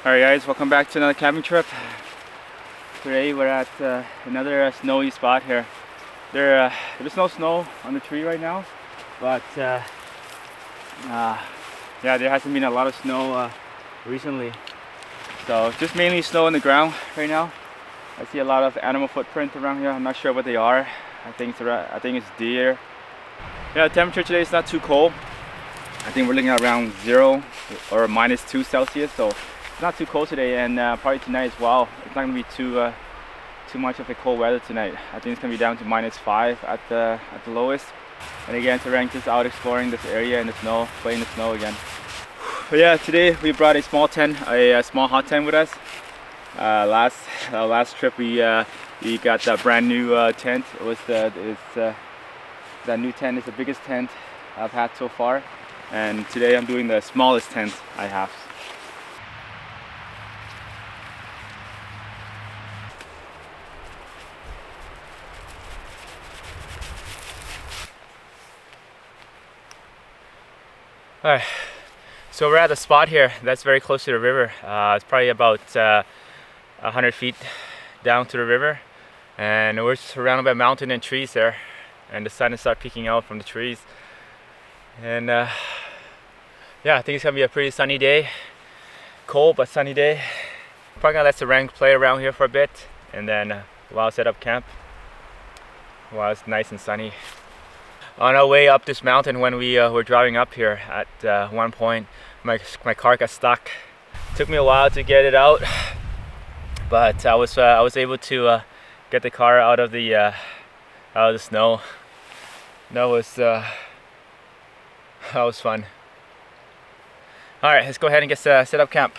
Alright guys, welcome back to another camping trip. Today we're at another snowy spot here. There's no snow on the tree right now, but yeah, there hasn't been a lot of snow recently. So just mainly snow on the ground right now. I see a lot of animal footprints around here. I'm not sure what they are. I think it's deer. Yeah, the temperature today is not too cold. I think we're looking at around 0 or -2 Celsius. So it's not too cold today, and probably tonight as well. It's not gonna be too much of a cold weather tonight. I think it's gonna be down to -5 at the lowest. And again, Tarang just out exploring this area in the snow, playing the snow again. But yeah, today we brought a small tent, a small hot tent with us. Last trip we got that brand new tent. That new tent is the biggest tent I've had so far, and today I'm doing the smallest tent I have. Alright, so we're at a spot here that's very close to the river. It's probably about 100 feet down to the river, and we're surrounded by mountain and trees there, and the sun is start peeking out from the trees. And yeah, I think it's gonna be a pretty sunny day, cold but sunny day. Probably gonna let Sarang play around here for a bit, and then while set up camp while it's nice and sunny. On our way up this mountain, when we were driving up here, at one point my car got stuck. Took me a while to get it out, but I was able to get the car out of the snow. That was fun. All right, let's go ahead and get set up camp.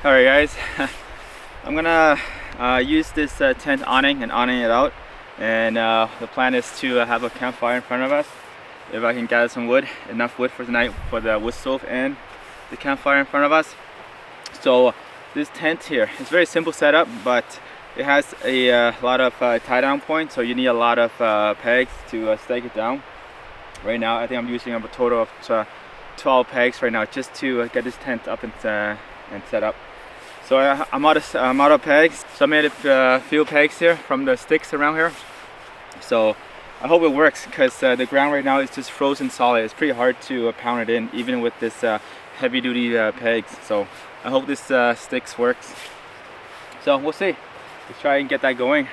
Alright guys, I'm gonna use this tent awning and awning it out, and the plan is to have a campfire in front of us. If I can gather some wood, enough wood for tonight for the wood stove and the campfire in front of us. So this tent here, it's very simple setup, but it has a lot of tie down points, so you need a lot of pegs to stake it down. Right now I think I'm using a total of 12 pegs right now just to get this tent up and set up. So I'm out of pegs, so I made a few pegs here from the sticks around here. So I hope it works, because the ground right now is just frozen solid. It's pretty hard to pound it in, even with this heavy duty pegs. So I hope this sticks works. So we'll see. Let's try and get that going.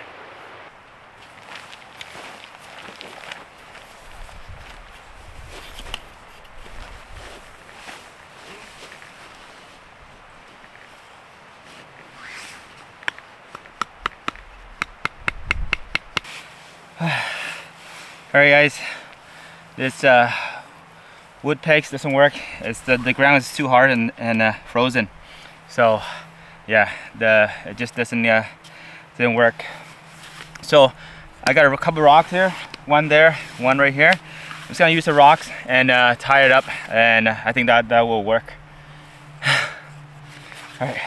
Alright guys, this wood pegs doesn't work. It's the ground is too hard and frozen. So yeah, it just didn't work. So I got a couple rocks here, one there, one right here. I'm just gonna use the rocks and tie it up, and I think that will work. Alright.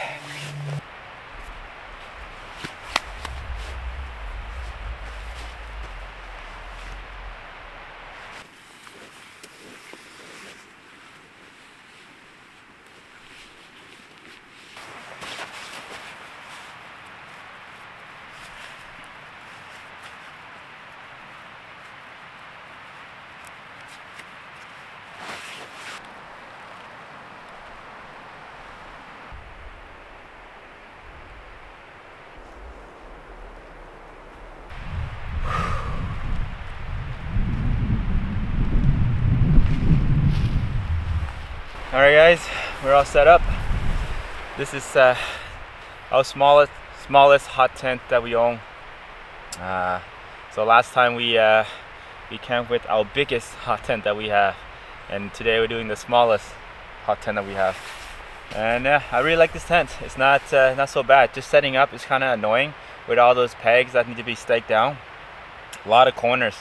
Alright guys, we're all set up. This is our smallest hot tent that we own. So last time we camped with our biggest hot tent that we have, and today we're doing the smallest hot tent that we have. And yeah, I really like this tent. It's not so bad. Just setting up is kind of annoying with all those pegs that need to be staked down. A lot of corners.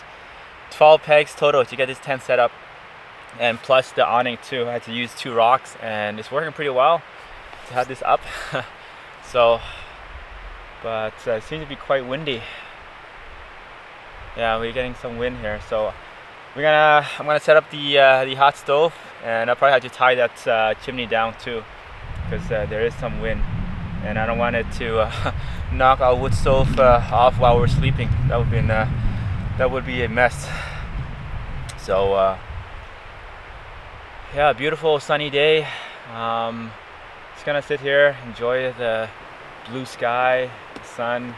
12 pegs total to get this tent set up. And plus the awning too. I had to use 2 rocks, and it's working pretty well to have this up. So, but it seems to be quite windy. Yeah, we're getting some wind here. So I'm gonna set up the hot stove, and I'll probably have to tie that chimney down too, because there is some wind, and I don't want it to knock our wood stove off while we're sleeping. That would be a mess. So. Yeah, beautiful sunny day. Just gonna sit here, enjoy the blue sky, the sun,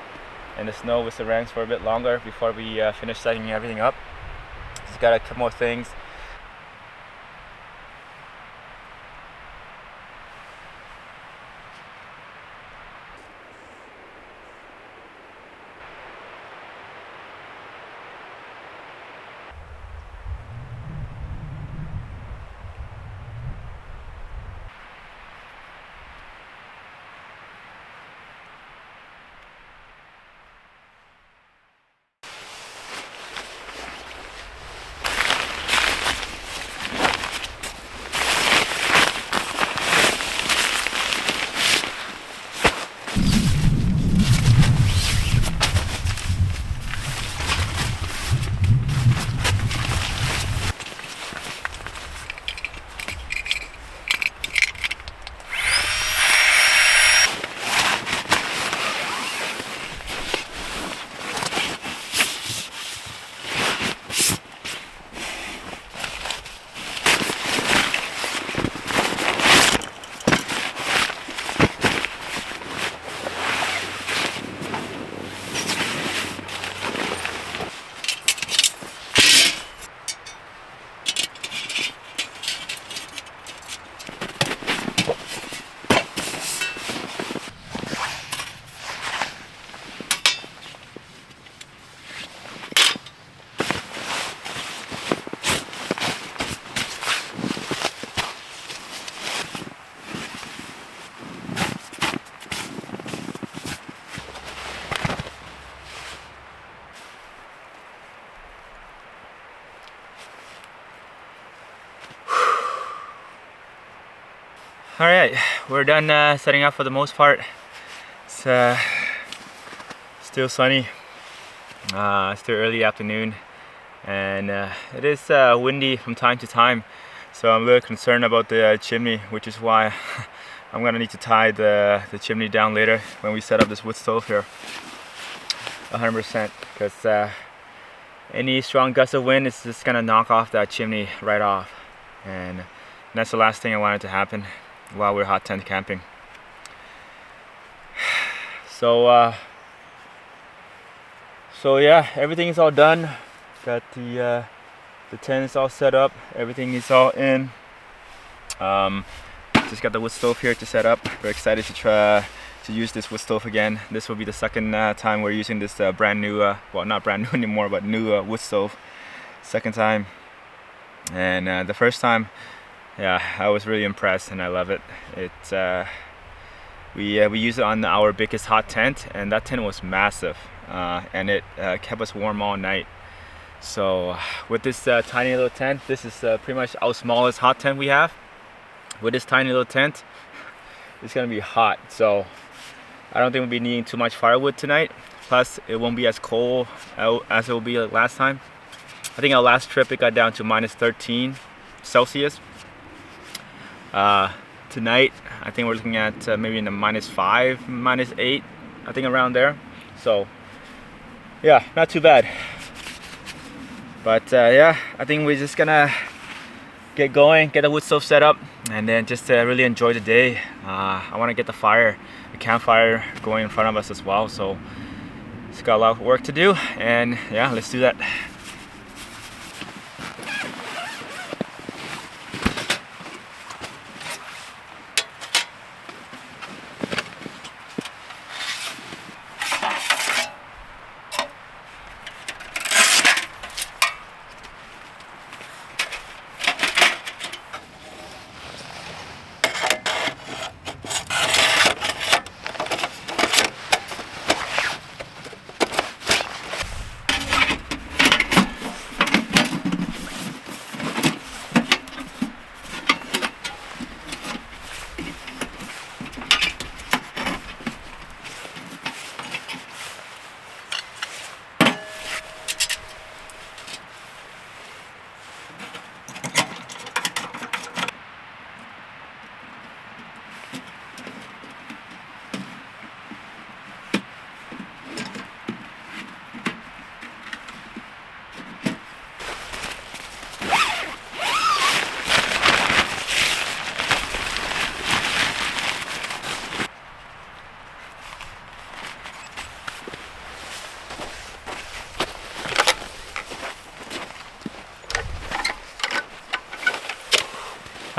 and the snow with the ranks for a bit longer before we finish setting everything up. Just got a couple more things. Alright, we're done setting up for the most part. It's still sunny, still early afternoon, and it is windy from time to time, so I'm a little concerned about the chimney, which is why I'm gonna need to tie the chimney down later when we set up this wood stove here 100%, because any strong gust of wind is just gonna knock off that chimney right off. And that's the last thing I wanted to happen while we're hot tent camping. So yeah, everything is all done. Got the tent is all set up. Everything is all in. Just got the wood stove here to set up. We're excited to try to use this wood stove again. This will be the second time we're using this brand new, well, not brand new anymore, but new wood stove. Second time. And the first time, yeah, I was really impressed and I love it. We used it on our biggest hot tent, and that tent was massive, and it kept us warm all night. So with this tiny little tent, this is pretty much our smallest hot tent we have. With this tiny little tent, it's gonna be hot, so I don't think we'll be needing too much firewood tonight. Plus, it won't be as cold as it will be like last time. I think our last trip it got down to -13 Celsius. Tonight, I think we're looking at maybe in the -5, -8, I think around there. So yeah, not too bad. But yeah, I think we're just gonna get going, get the wood stove set up, and then just really enjoy the day. I want to get the campfire going in front of us as well. So it's got a lot of work to do, and yeah, let's do that.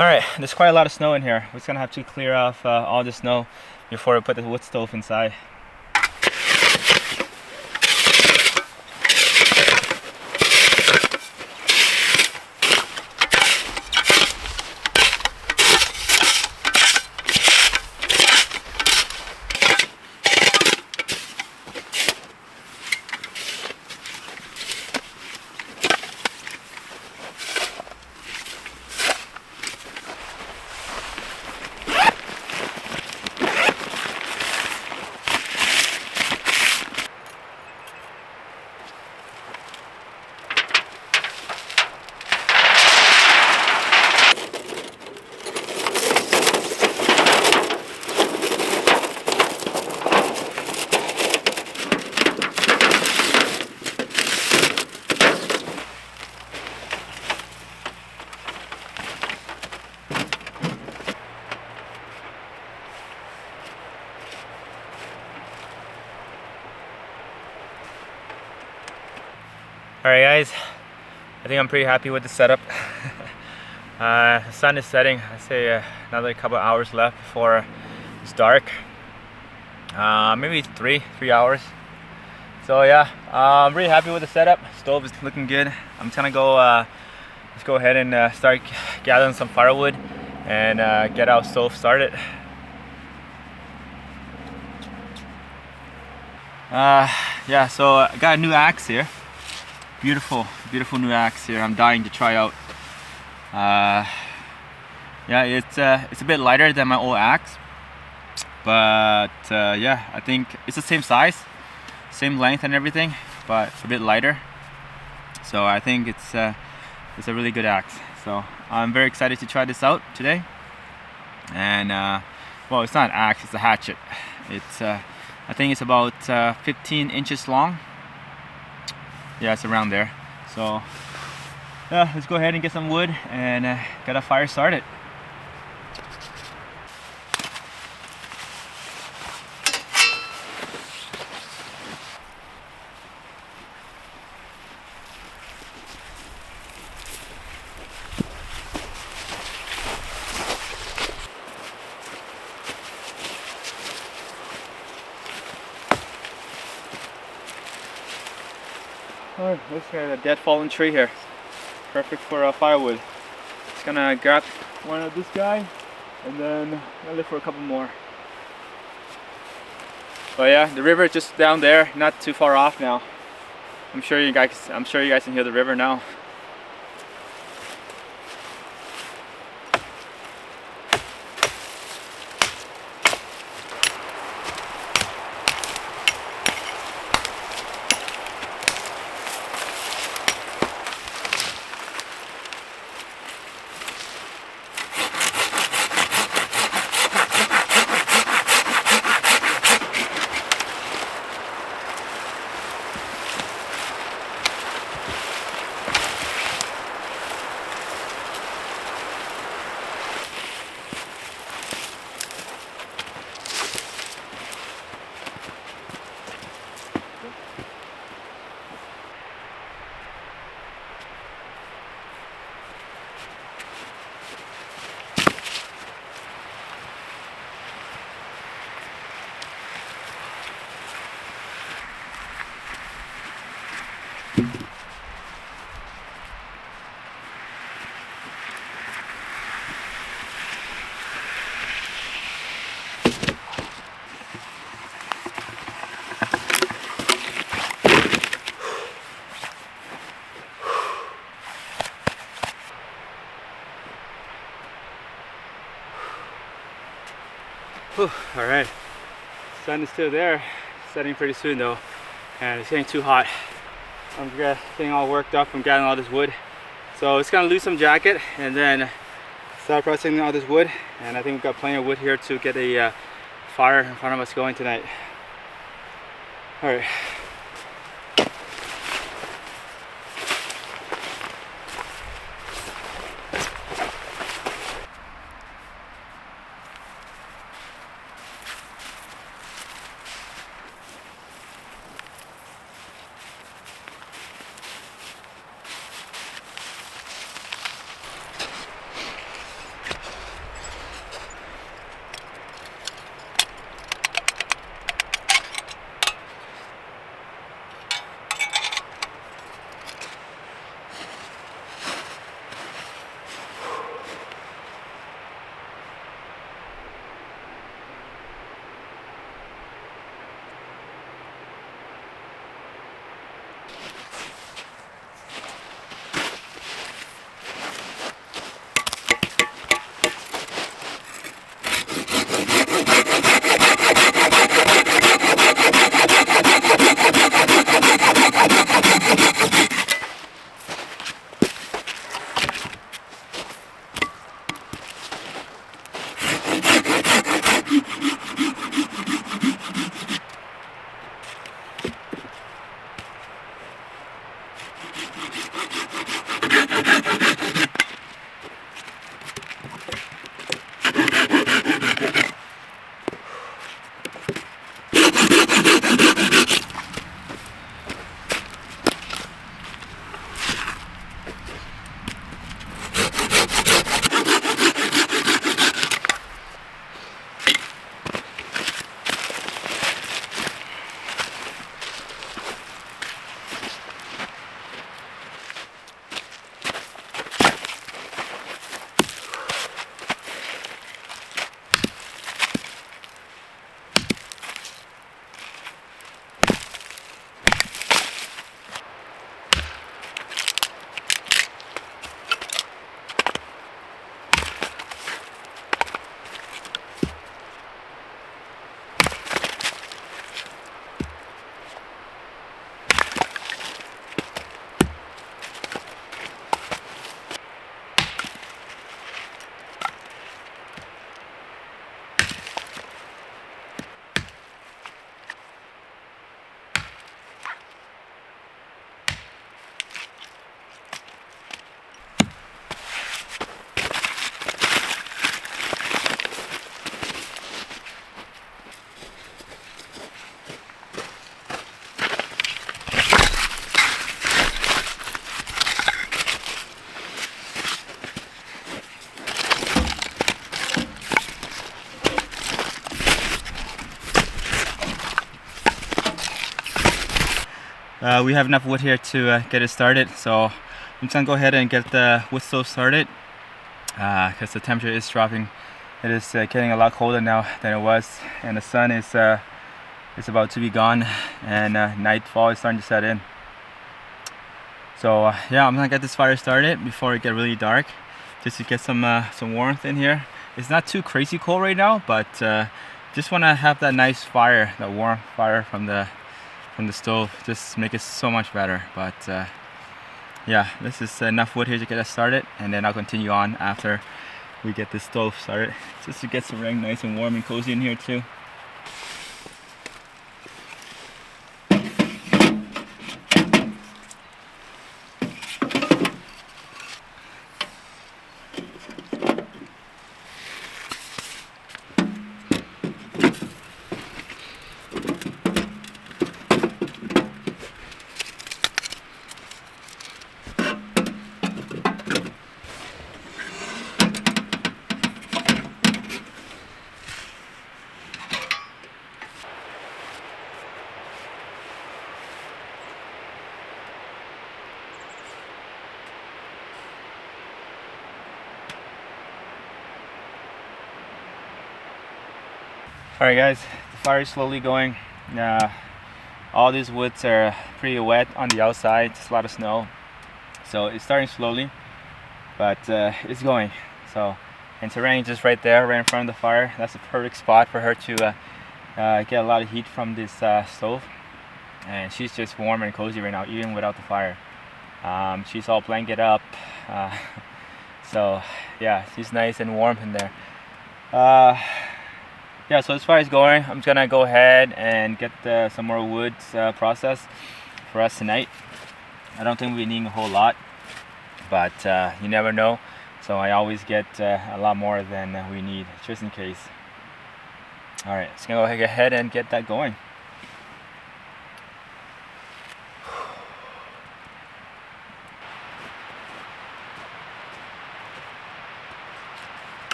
Alright, there's quite a lot of snow in here. We're just gonna have to clear off all the snow before we put the wood stove inside. Alright guys, I think I'm pretty happy with the setup. The sun is setting. I say another couple hours left before it's dark. Maybe three hours. So yeah, I'm really happy with the setup. Stove is looking good. I'm gonna go, let's go ahead and start gathering some firewood and get our stove started. Yeah, so I got a new axe here. Beautiful new axe here. I'm dying to try out. Yeah, it's a bit lighter than my old axe, but yeah, I think it's the same size, same length and everything, but a bit lighter. So I think it's a really good axe. So I'm very excited to try this out today. And well, it's not an axe, it's a hatchet. It's I think it's about 15 inches long. Yeah, it's around there. So yeah, let's go ahead and get some wood and get a fire started. Oh, looks like a dead fallen tree here. Perfect for firewood. Just gonna grab one of this guy and then I'll look for a couple more. But yeah, the river is just down there, not too far off now. I'm sure you guys can hear the river now. Whew, all right, sun is still there, setting pretty soon though, and it's getting too hot. I'm getting all worked up from gathering all this wood, so it's gonna lose some jacket and then start processing all this wood, and I think we've got plenty of wood here to get a fire in front of us going tonight. All right. we have enough wood here to get it started, so I'm just gonna go ahead and get the wood stove started because the temperature is dropping. It is getting a lot colder now than it was, and the sun is about to be gone, and nightfall is starting to set in. So yeah, I'm gonna get this fire started before it gets really dark, just to get some warmth in here. It's not too crazy cold right now, but just want to have that nice fire, that warm fire from the stove, just make it so much better. But yeah, this is enough wood here to get us started, and then I'll continue on after we get this stove started, just to get some rain nice and warm and cozy in here too. Alright guys, the fire is slowly going. All these woods are pretty wet on the outside, just a lot of snow. So it's starting slowly, but it's going. So, and Terrain just right there, right in front of the fire. That's the perfect spot for her to get a lot of heat from this stove. And she's just warm and cozy right now, even without the fire. She's all blanketed up. So yeah, she's nice and warm in there. Yeah, so as far as going, I'm just gonna go ahead and get some more wood processed for us tonight. I don't think we're needing a whole lot, but you never know. So I always get a lot more than we need, just in case. All right, just gonna go ahead and get that going.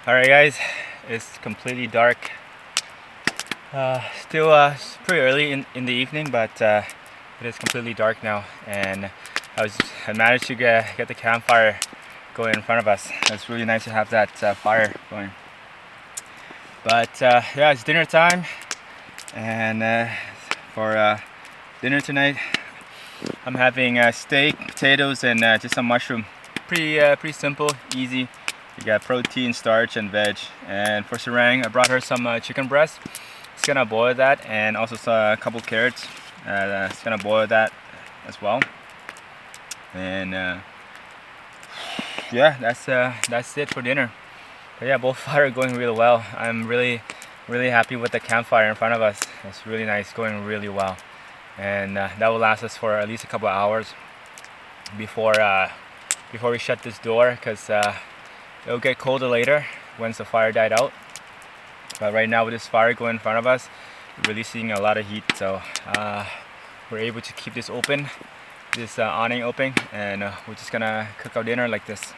Alright guys, it's completely dark. Still pretty early in the evening, but it is completely dark now, and I managed to get the campfire going in front of us. It's really nice to have that fire going. But yeah, it's dinner time, and for dinner tonight I'm having steak, potatoes, and just some mushroom. Pretty simple, easy. You got protein, starch, and veg. And for Sarang, I brought her some chicken breast. It's gonna boil that, and also a couple carrots. It's gonna boil that as well. And yeah, that's it for dinner. But yeah, both fire are going really well. I'm really happy with the campfire in front of us. It's really nice, going really well, and that will last us for at least a couple of hours before we shut this door, because it'll get colder later once the fire died out. But right now with this fire going in front of us, releasing a lot of heat, so we're able to keep this open, this awning open, and we're just gonna cook our dinner like this.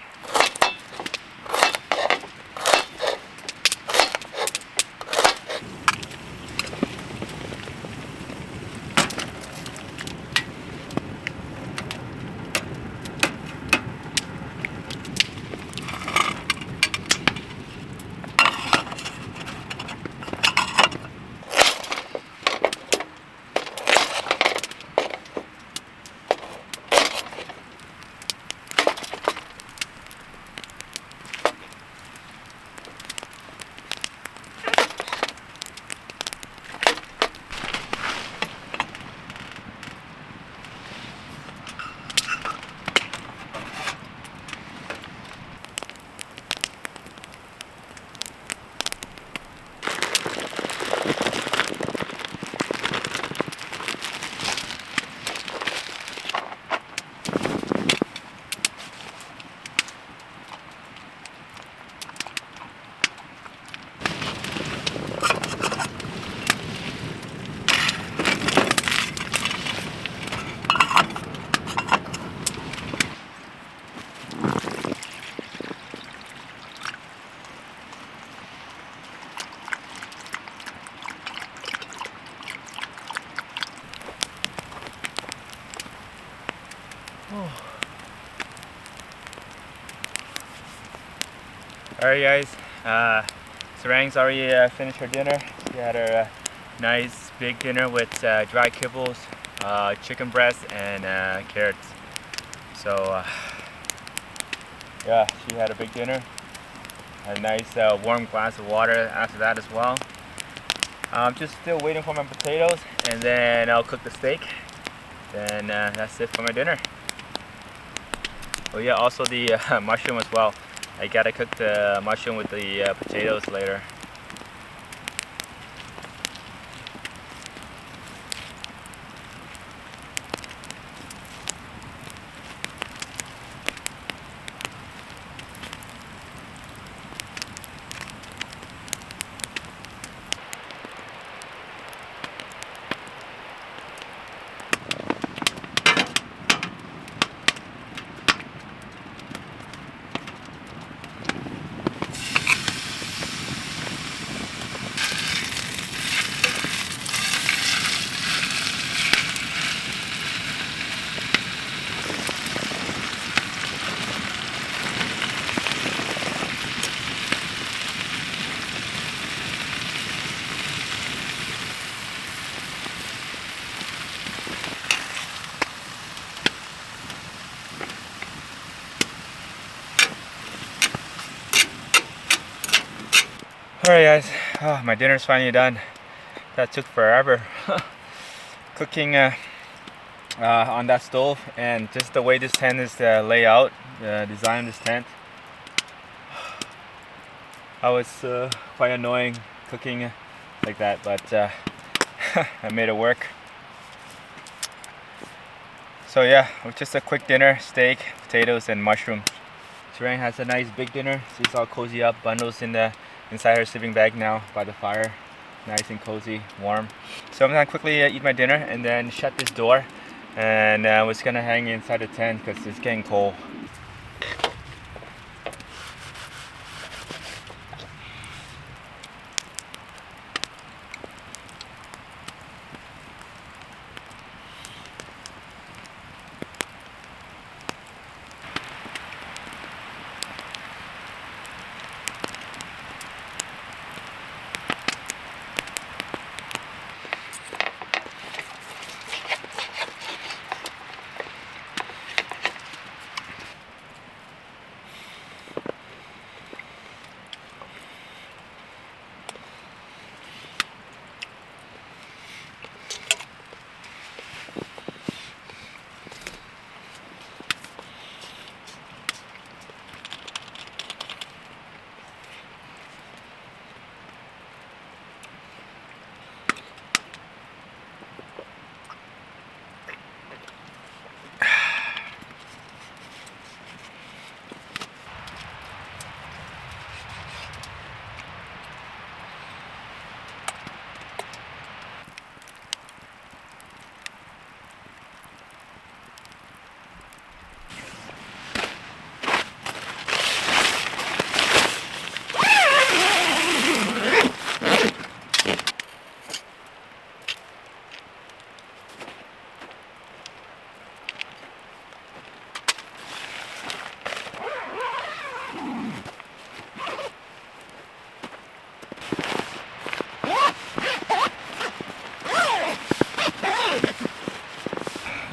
Alright guys, Sarang's already finished her dinner. She had her nice big dinner with dry kibbles, chicken breast, and carrots. So yeah, she had a big dinner. A nice warm glass of water after that as well. I'm just still waiting for my potatoes, and then I'll cook the steak. Then that's it for my dinner. Oh yeah, also the mushroom as well. I gotta cook the mushroom with the potatoes later. Alright guys, my dinner's finally done. That took forever. Cooking on that stove, and just the way this tent is laid out, the design of this tent. I was quite annoying cooking like that, but I made it work. So yeah, it was just a quick dinner: steak, potatoes, and mushroom. Sarang has a nice big dinner. She's all cozy up, bundles inside her sleeping bag now by the fire. Nice and cozy, warm. So I'm gonna quickly eat my dinner and then shut this door, and we're just gonna hang inside the tent because it's getting cold.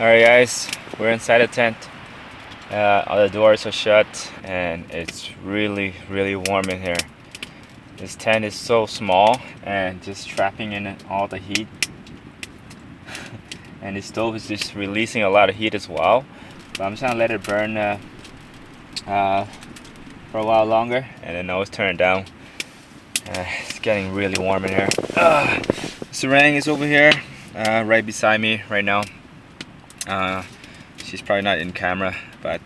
Alright guys, we're inside the tent. All the doors are shut and it's really warm in here. This tent is so small and just trapping in all the heat. And the stove is just releasing a lot of heat as well. But I'm just gonna let it burn for a while longer and then I'll turn it down. It's getting really warm in here. Sarang is over here right beside me right now. She's probably not in camera, but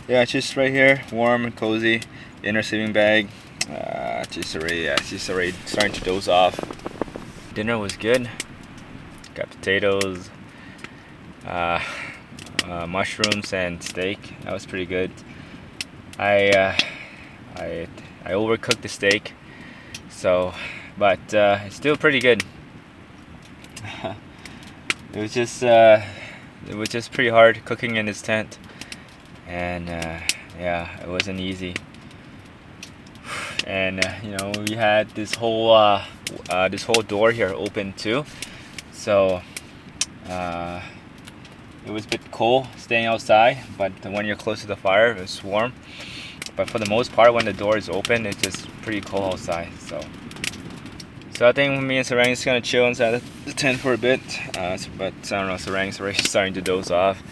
yeah, she's right here, warm and cozy in her sleeping bag. She's already starting to doze off. Dinner was good. Got potatoes, mushrooms, and steak. That was pretty good. I overcooked the steak, so but it's still pretty good. It was just pretty hard cooking in this tent, and yeah, it wasn't easy. And you know, we had this whole door here open too, so it was a bit cold staying outside, but when you're close to the fire it's warm. But for the most part, when the door is open, it's just pretty cold outside. So I think me and Sarang is gonna chill inside the tent for a bit. But I don't know, Sarang's already starting to doze off.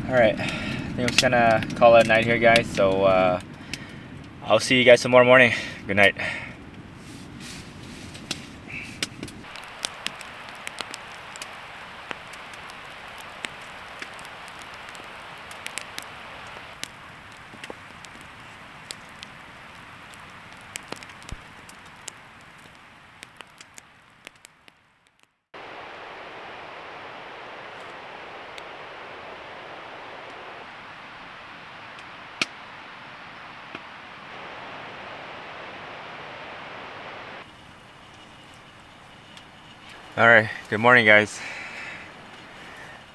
Alright, I think I'm just gonna call it a night here, guys. So I'll see you guys tomorrow morning. Good night. Alright, good morning guys.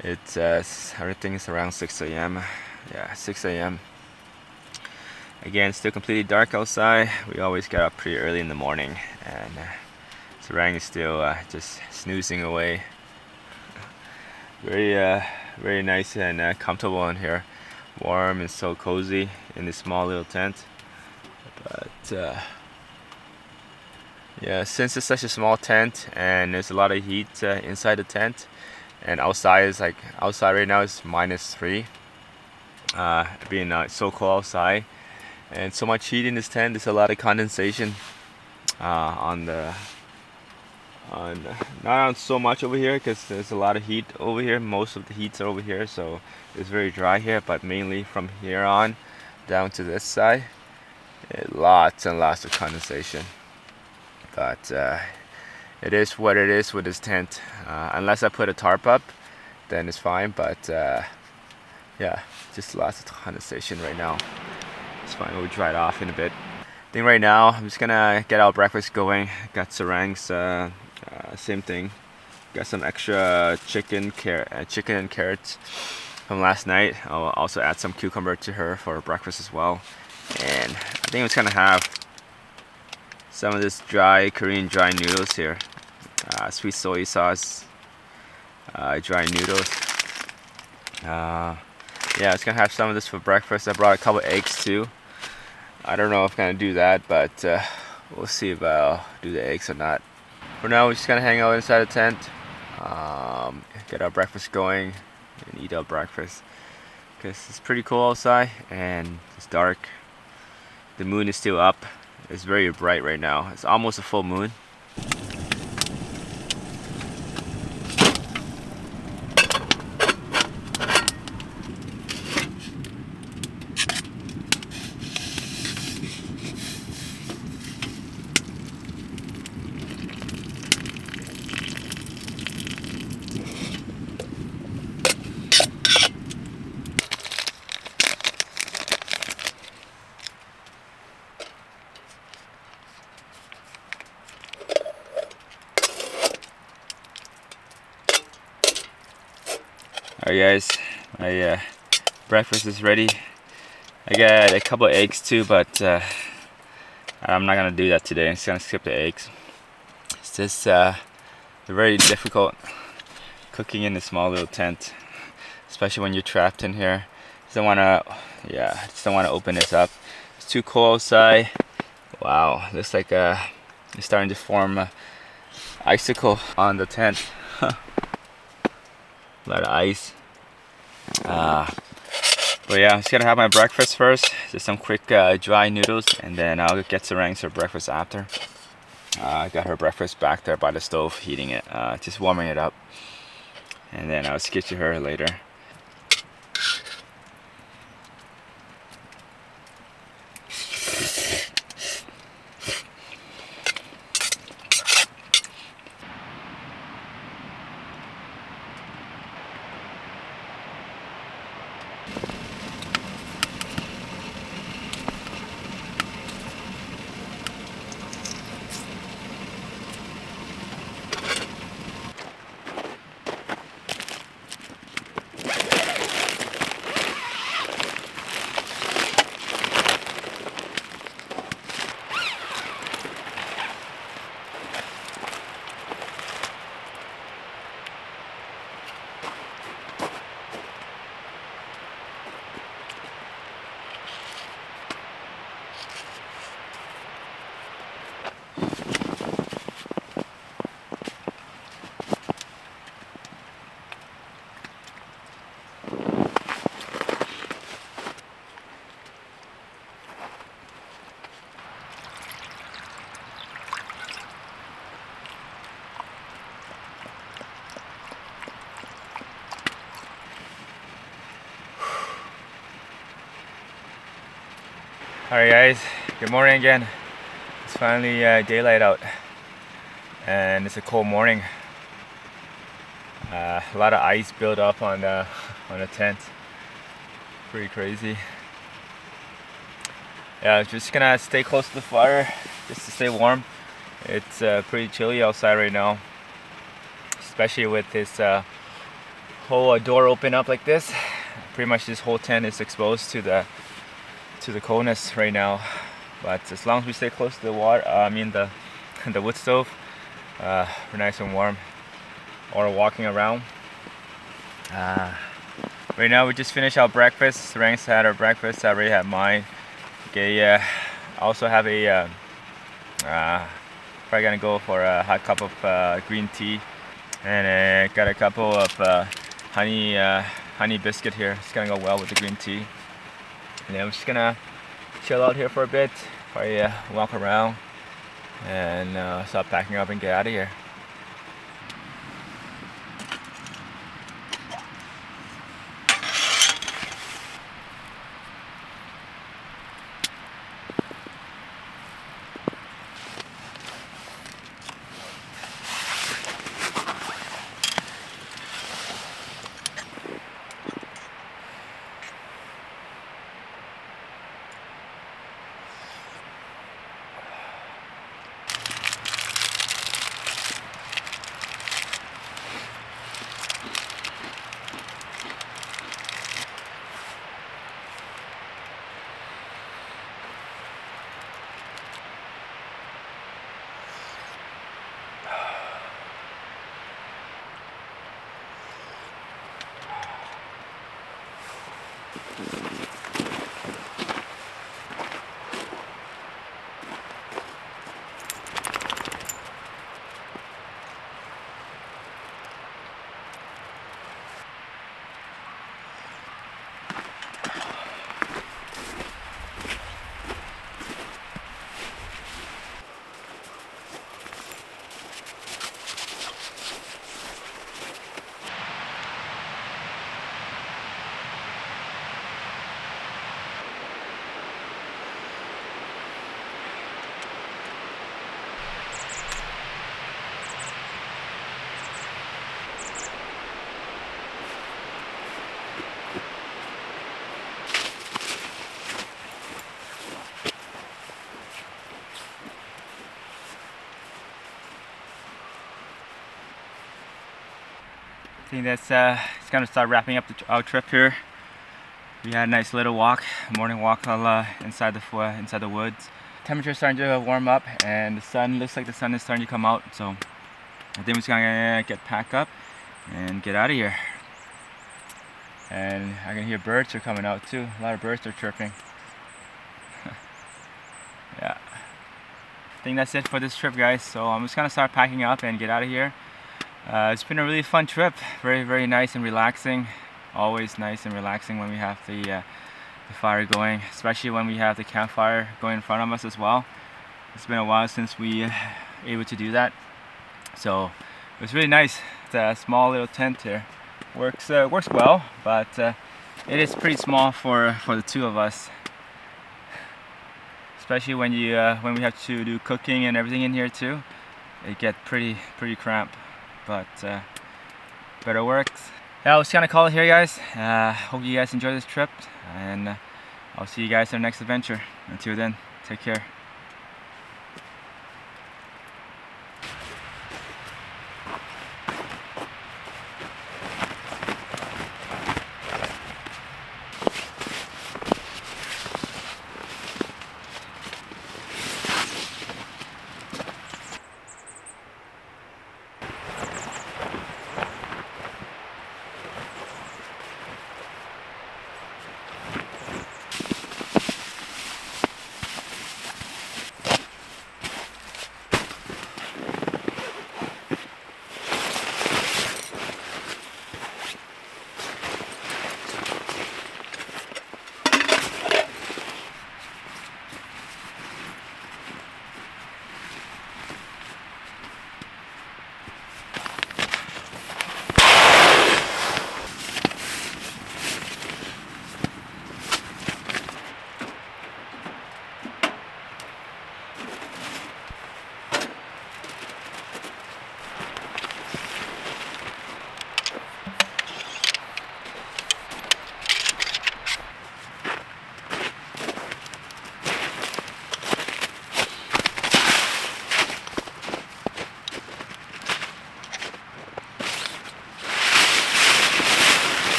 It's everything is around 6 a.m. Yeah, 6 a.m. Again, still completely dark outside. We always get up pretty early in the morning, and Sarang is still just snoozing away. Very nice and comfortable in here. Warm and so cozy in this small little tent. But yeah, since it's such a small tent and there's a lot of heat inside the tent, and outside right now is -3, being so cold outside and so much heat in this tent. There's a lot of condensation not on so much over here because there's a lot of heat over here. Most of the heats are over here, so it's very dry here, but mainly from here on down to this side, lots and lots of condensation. But it is what it is with this tent. Unless I put a tarp up, then it's fine. But yeah, just lots of condensation right now. It's fine. We'll dry it off in a bit. I think right now I'm just gonna get our breakfast going. Got Sarang's same thing. Got some extra chicken and carrots from last night. I'll also add some cucumber to her for breakfast as well. And I think I'm just gonna have some of this Korean dry noodles here. Sweet soy sauce, dry noodles. Yeah, I was gonna have some of this for breakfast. I brought a couple eggs too. I don't know if I'm gonna do that, but we'll see if I'll do the eggs or not. For now, we're just gonna hang out inside the tent, get our breakfast going, and eat our breakfast. Because it's pretty cool outside and it's dark. The moon is still up. It's very bright right now. It's almost a full moon. Alright guys, my breakfast is ready. I got a couple of eggs too, but I'm not gonna do that today. I'm just gonna skip the eggs. It's just very difficult cooking in a small little tent. especially when you're trapped in here. Just don't wanna, yeah, just don't wanna open this up. It's too cold outside. Wow, looks like it's starting to form a icicle on the tent. A lot of ice. But yeah, I'm just gonna have my breakfast first. Just some quick dry noodles, and then I'll get Sarangs her breakfast after. I got her breakfast back there by the stove, heating it, just warming it up. And then I'll skip to her later. Alright guys, good morning again. It's finally daylight out and it's a cold morning. A lot of ice built up on the tent. Pretty crazy. Yeah, just gonna stay close to the fire just to stay warm. It's pretty chilly outside right now, especially with this whole door open up like this. Pretty much this whole tent is exposed to the coldness right now. But as long as we stay close to the water, the wood stove, we're nice and warm. Or walking around. Right now we just finished our breakfast. Sarangs had her breakfast. I already had mine. Okay, I also have a probably gonna go for a hot cup of green tea, and got a couple of honey biscuit here. It's gonna go well with the green tea. And then I'm just gonna chill out here for a bit, probably walk around, and start packing up and get out of here. I think that's it's gonna start wrapping up our trip here. We had a nice little walk, morning walk inside the woods. Temperature's starting to warm up, and the sun looks like the sun is starting to come out. So I think we're just gonna get packed up and get out of here. and I can hear birds are coming out too. A lot of birds are chirping. Yeah, I think that's it for this trip, guys. So I'm just gonna start packing up and get out of here. It's been a really fun trip, very nice and relaxing. Always nice and relaxing when we have the fire going, especially when we have the campfire going in front of us as well. It's been a while since we able to do that, so it was really nice. The small little tent here works well, but it is pretty small for the two of us, especially when we have to do cooking and everything in here too. It gets pretty cramped, but it works. Yeah, let's kind of call it here, guys. Hope you guys enjoy this trip, and I'll see you guys in our next adventure. Until then, take care.